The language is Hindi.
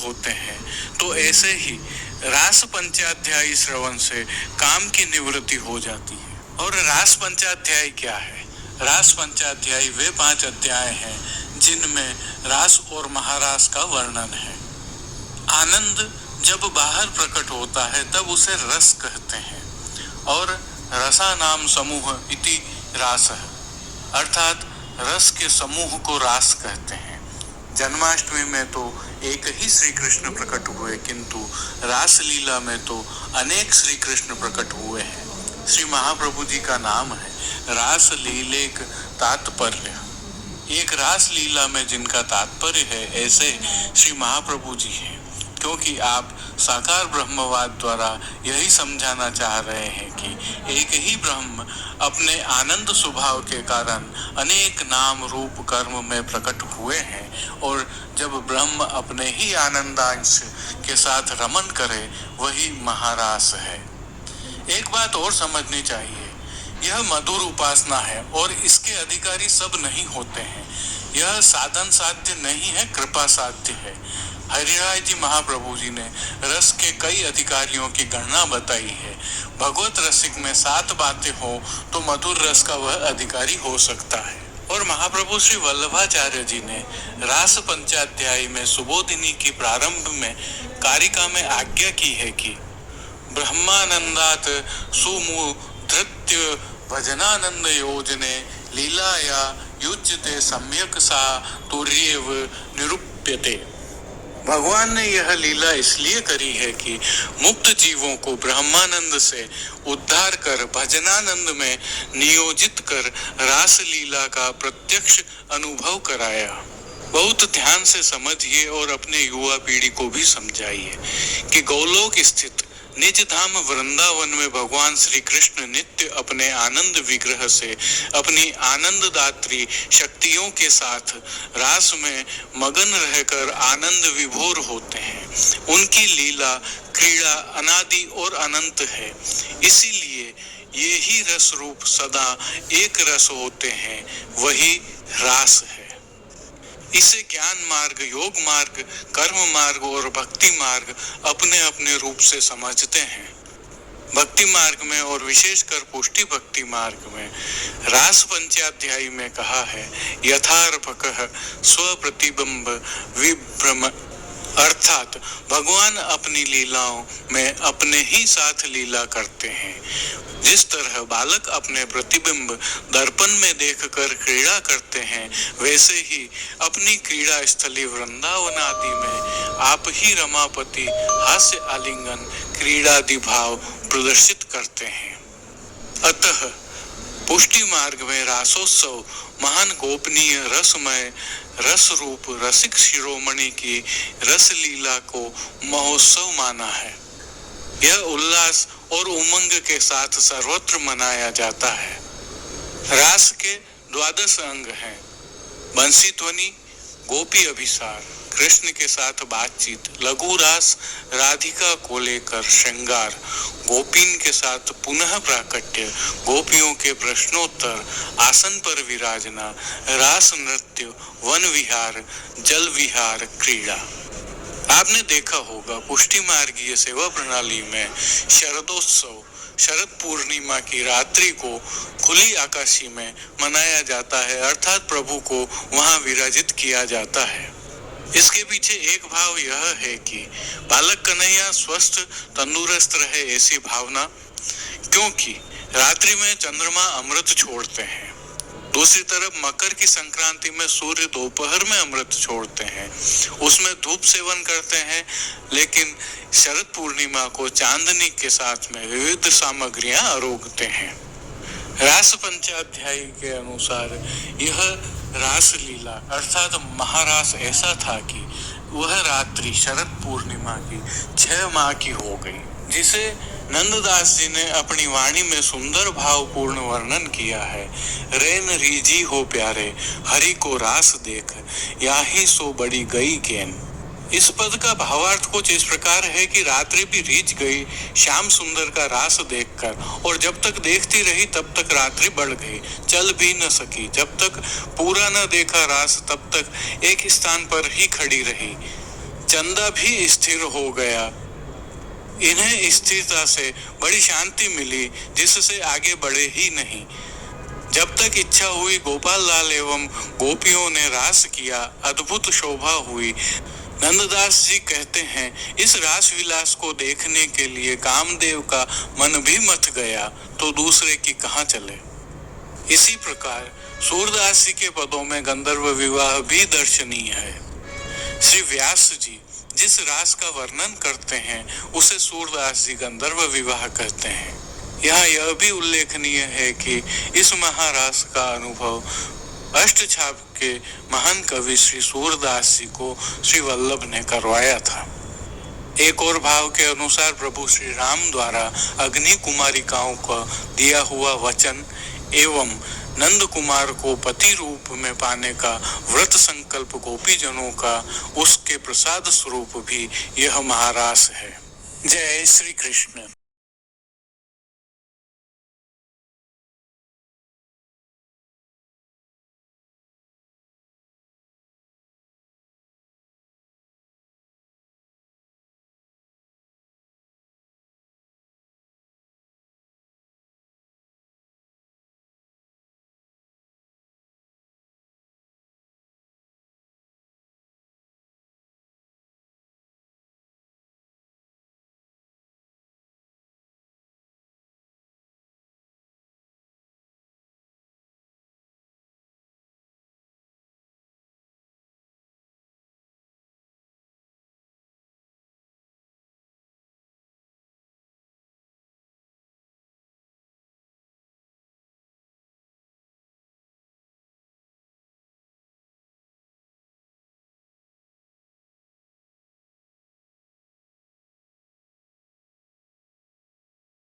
होते हैं, तो ऐसे ही रास पंचाध्यायी श्रवण से काम की निवृत्ति हो जाती है। और रास पंचाध्यायी क्या है? रास पंचाध्यायी वे 5 अध्याय हैं जिनमें रास और महारास का वर्णन है। आनंद जब बाहर प्रकट होता है तब उसे रस कहते हैं, और रसा नाम समूह इति रास, अर्थात रस के समूह को रास कहते हैं। जन्माष्टमी में तो एक ही श्री कृष्ण प्रकट हुए, किंतु रास लीला में तो अनेक श्री कृष्ण प्रकट हुए हैं। श्री महाप्रभु जी का नाम है रास लीलेक तात्पर्य। एक रास लीला में जिनका तात्पर्य है, ऐसे श्री महाप्रभु जी हैं, क्योंकि आप साकार ब्रह्मवाद द्वारा यही समझाना चाह रहे हैं कि एक ही ब्रह्म अपने आनंद स्वभाव के कारण अनेक नाम रूप कर्म में प्रकट हुए हैं, और जब ब्रह्म अपने ही आनंदांश के साथ रमन करे वही महारास है। एक बात और समझनी चाहिए, यह मधुर उपासना है और इसके अधिकारी सब नहीं होते हैं। यह साधन साध्य नहीं है, कृपा साध्य है। हरिराय जी महाप्रभु जी ने रस के कई अधिकारियों की गणना बताई है। भगवत रसिक में 7 बातें हो तो मधुर रस का वह अधिकारी हो सकता है। और महाप्रभु श्री वल्लभाचार्य जी ने रास पंचाध्यायी में सुबोधिनी की प्रारंभ में कारिका में आज्ञा की है कि ब्रह्मानंदात सुमुधृत्य भजनानंद योजने लीलाया युज्यते सम्यक सा तुर्येव निरूप्यते। भगवान ने यह लीला इसलिए करी है कि मुक्त जीवों को ब्रह्मानंद से उद्धार कर भजनानंद में नियोजित कर रास लीला का प्रत्यक्ष अनुभव कराया। बहुत ध्यान से समझिए और अपने युवा पीढ़ी को भी समझाइए कि गोलोक स्थित निज धाम वृंदावन में भगवान श्री कृष्ण नित्य अपने आनंद विग्रह से अपनी आनंददात्री शक्तियों के साथ रास में मगन रहकर आनंद विभोर होते हैं। उनकी लीला क्रीड़ा अनादि और अनंत है, इसीलिए ये ही रस रूप सदा एक रस होते हैं, वही रास है। इसे ज्ञान मार्ग, योग मार्ग, कर्म मार्ग और भक्ति मार्ग अपने अपने रूप से समझते हैं। भक्ति मार्ग में और विशेषकर पुष्टि भक्ति मार्ग में रास पंचाध्यायी में कहा है यथार्पकः स्वप्रतिबिंब विभ्रम, अर्थात भगवान अपनी लीलाओं में अपने ही साथ लीला करते हैं। जिस तरह बालक अपने प्रतिबिंब दर्पण में देखकर क्रीड़ा करते हैं, वैसे ही अपनी क्रीड़ा स्थली वृंदावन आदि में आप ही रमापति हास्य आलिंगन क्रीड़ादि भाव प्रदर्शित करते हैं। अतः पुष्टि मार्ग में रासोत्सव महान गोपनीय रसमय रस रूप रसिक शिरोमणि की रस लीला को महोत्सव माना है। यह उल्लास और उमंग के साथ सर्वत्र मनाया जाता है। रास के 12 अंग हैं। बंसी ध्वनि, गोपी अभिसार, कृष्ण के साथ बातचीत, लघु रास, राधिका को लेकर श्रृंगार, गोपीन के साथ पुनः प्राकट्य, गोपियों के प्रश्नोत्तर, आसन पर विराजना, रास नृत्य, वन विहार, जल विहार, क्रीड़ा। आपने देखा होगा पुष्टि मार्गीय सेवा प्रणाली में शरदोत्सव शरद पूर्णिमा की रात्रि को खुली आकाशी में मनाया जाता है, अर्थात प्रभु को वहां विराजित किया जाता है। इसके पीछे एक भाव यह है कि बालक कन्हैया स्वस्थ तंदुरुस्त रहे, ऐसी भावना, क्योंकि रात्रि में चंद्रमा अमृत छोड़ते हैं। दूसरी तरफ मकर की संक्रांति में सूर्य दोपहर में अमृत छोड़ते हैं, उसमें धूप सेवन करते हैं, लेकिन शरद पूर्णिमा को चांदनी के साथ में विविध सामग्रियां आरोगते हैं। रास पंचाध्यायी के अनुसार यह रास लीला अर्थात महारास ऐसा था कि वह रात्रि शरद पूर्णिमा की 6 माह की हो गई, जिसे नंददास जी ने अपनी वाणी में सुंदर भावपूर्ण वर्णन किया है। रेन रीजी हो प्यारे हरि को रास देख, याही सो बड़ी गई केन। इस पद का भावार्थ कुछ इस प्रकार है कि रात्रि भी रीझ गई श्याम सुंदर का रास देखकर, और जब तक देखती रही तब तक रात्रि बढ़ गई, चल भी न सकी। जब तक पूरा न देखा रास तब तक एक स्थान पर ही खड़ी रही। चंदा भी स्थिर हो गया। इन्हें स्थिरता से बड़ी शांति मिली, जिससे आगे बढ़े ही नहीं। जब तक इच्छा हुई, गोपाल लाल एवं गोपियों ने रास किया, अद्भुत शोभा हुई। नंददास जी कहते हैं, इस रास विलास को देखने के लिए कामदेव का मन भी मथ गया, तो दूसरे की कहाँ चले। इसी प्रकार सूरदास जी के पदों में गंधर्व विवाह भी दर्शनीय है। श्री व्यास जी जिस रास का वर्णन करते हैं, उसे सूरदास जी गंधर्व विवाह कहते हैं। यहाँ यह भी उल्लेखनीय है कि इस महारास का अनुभव अष्टछाप के महान कवि श्री सूरदास जी को श्री वल्लभ ने करवाया था। एक और भाव के अनुसार प्रभु श्री राम द्वारा अग्नि कुमारिकाओं का दिया हुआ वचन एवं नंद कुमार को पति रूप में पाने का व्रत संकल्प गोपीजनों का, उसके प्रसाद स्वरूप भी यह महारास है। जय श्री कृष्ण।